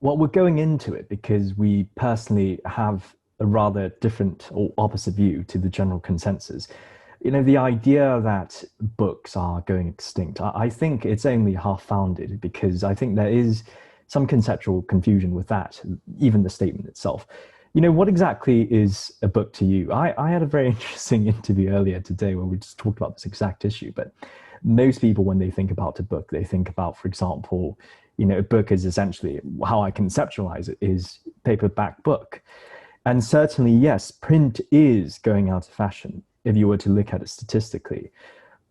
Well, we're going into it because we personally have a rather different or opposite view to the general consensus. The idea that books are going extinct, I think it's only half-founded because I think there is some conceptual confusion with that, even the statement itself. What exactly is a book to you? I had a very interesting interview earlier today where we just talked about this exact issue, but most people, when they think about a book, they think about, for example, a book is essentially how I conceptualize it is paperback book. And certainly, yes, print is going out of fashion if you were to look at it statistically.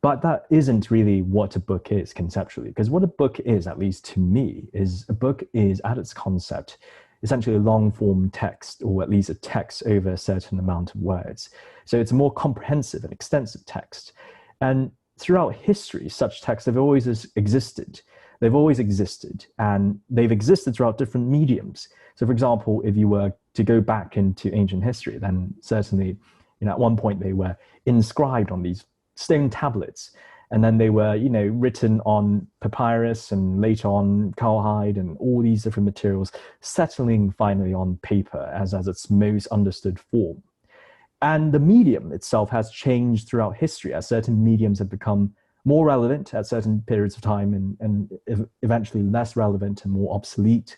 But that isn't really what a book is conceptually, because what a book is, at least to me, is a book is at its concept essentially a long form text, or at least a text over a certain amount of words. So it's a more comprehensive and extensive text. And throughout history, such texts have always existed. They've always existed, and they've existed throughout different mediums. So, for example, if you were to go back into ancient history, then certainly, at one point they were inscribed on these stone tablets, and then they were, written on papyrus and later on cowhide and all these different materials, settling finally on paper as its most understood form. And the medium itself has changed throughout history as certain mediums have become more relevant at certain periods of time and eventually less relevant and more obsolete.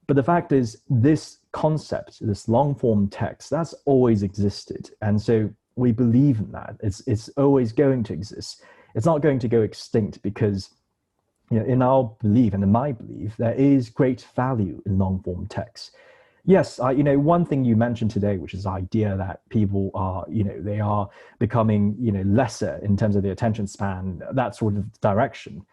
But the fact is, this concept, this long form text, that's always existed. And so we believe in that. It's always going to exist. It's not going to go extinct because, in our belief and in my belief, there is great value in long form text. Yes, one thing you mentioned today, which is the idea that people are, they are becoming, lesser in terms of their attention span, that sort of direction.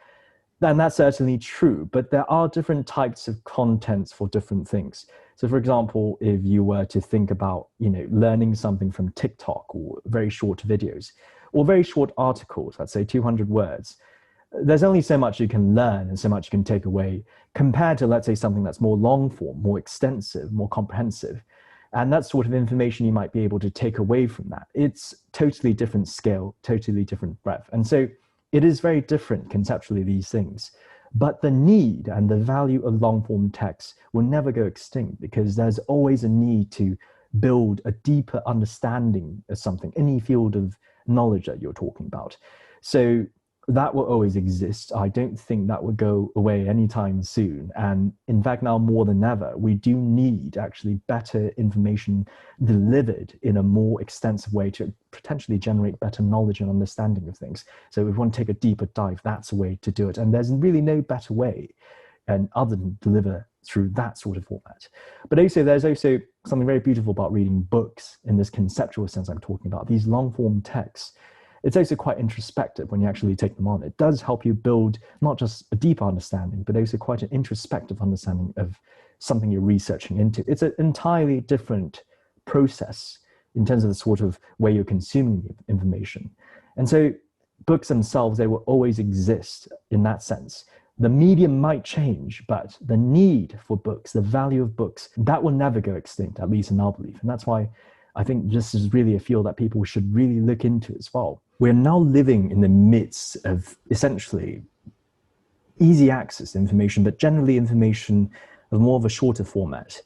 And that's certainly true, but there are different types of contents for different things. So, for example, if you were to think about, learning something from TikTok or very short videos or very short articles, let's say 200 words, there's only so much you can learn and so much you can take away compared to, let's say, something that's more long form, more extensive, more comprehensive. And that sort of information you might be able to take away from that. It's totally different scale, totally different breadth. And so it is very different conceptually, these things. But the need and the value of long form text will never go extinct because there's always a need to build a deeper understanding of something, any field of knowledge that you're talking about. So that will always exist. I don't think that will go away anytime soon. And in fact, now more than ever, we do need actually better information delivered in a more extensive way to potentially generate better knowledge and understanding of things. So if we want to take a deeper dive, that's a way to do it. And there's really no better way and other than deliver through that sort of format. But also, there's also something very beautiful about reading books in this conceptual sense I'm talking about, these long form texts. It's also quite introspective when you actually take them on. It does help you build not just a deeper understanding, but also quite an introspective understanding of something you're researching into. It's an entirely different process in terms of the sort of way you're consuming the information. And so books themselves, they will always exist in that sense. The medium might change, but the need for books, the value of books, that will never go extinct, at least in our belief. And that's why I think this is really a field that people should really look into as well. We're now living in the midst of essentially easy access to information, but generally information of more of a shorter format.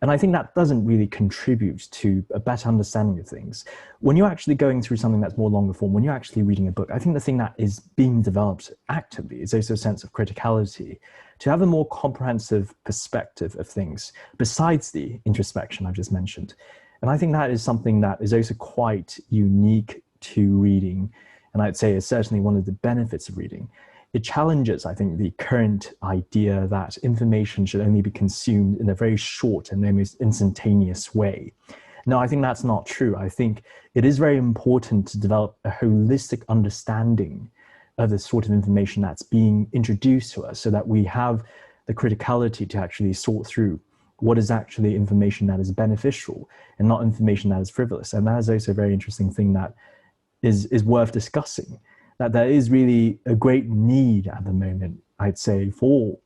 And I think that doesn't really contribute to a better understanding of things. When you're actually going through something that's more longer form, when you're actually reading a book, I think the thing that is being developed actively is also a sense of criticality, to have a more comprehensive perspective of things besides the introspection I've just mentioned. And I think that is something that is also quite unique to reading. And I'd say is certainly one of the benefits of reading. It challenges, I think, the current idea that information should only be consumed in a very short and almost instantaneous way. No, I think that's not true. I think it is very important to develop a holistic understanding of the sort of information that's being introduced to us so that we have the criticality to actually sort through what is actually information that is beneficial and not information that is frivolous. And that is also a very interesting thing that is worth discussing, that there is really a great need at the moment, I'd say, for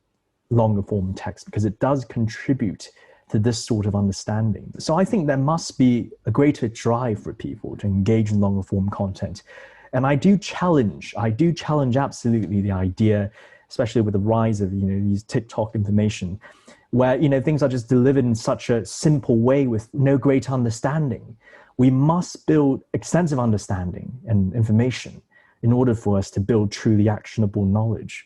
longer form text because it does contribute to this sort of understanding. So I think there must be a greater drive for people to engage in longer form content. And I do challenge absolutely the idea, especially with the rise of these TikTok information, where, things are just delivered in such a simple way with no great understanding. We must build extensive understanding and information in order for us to build truly actionable knowledge.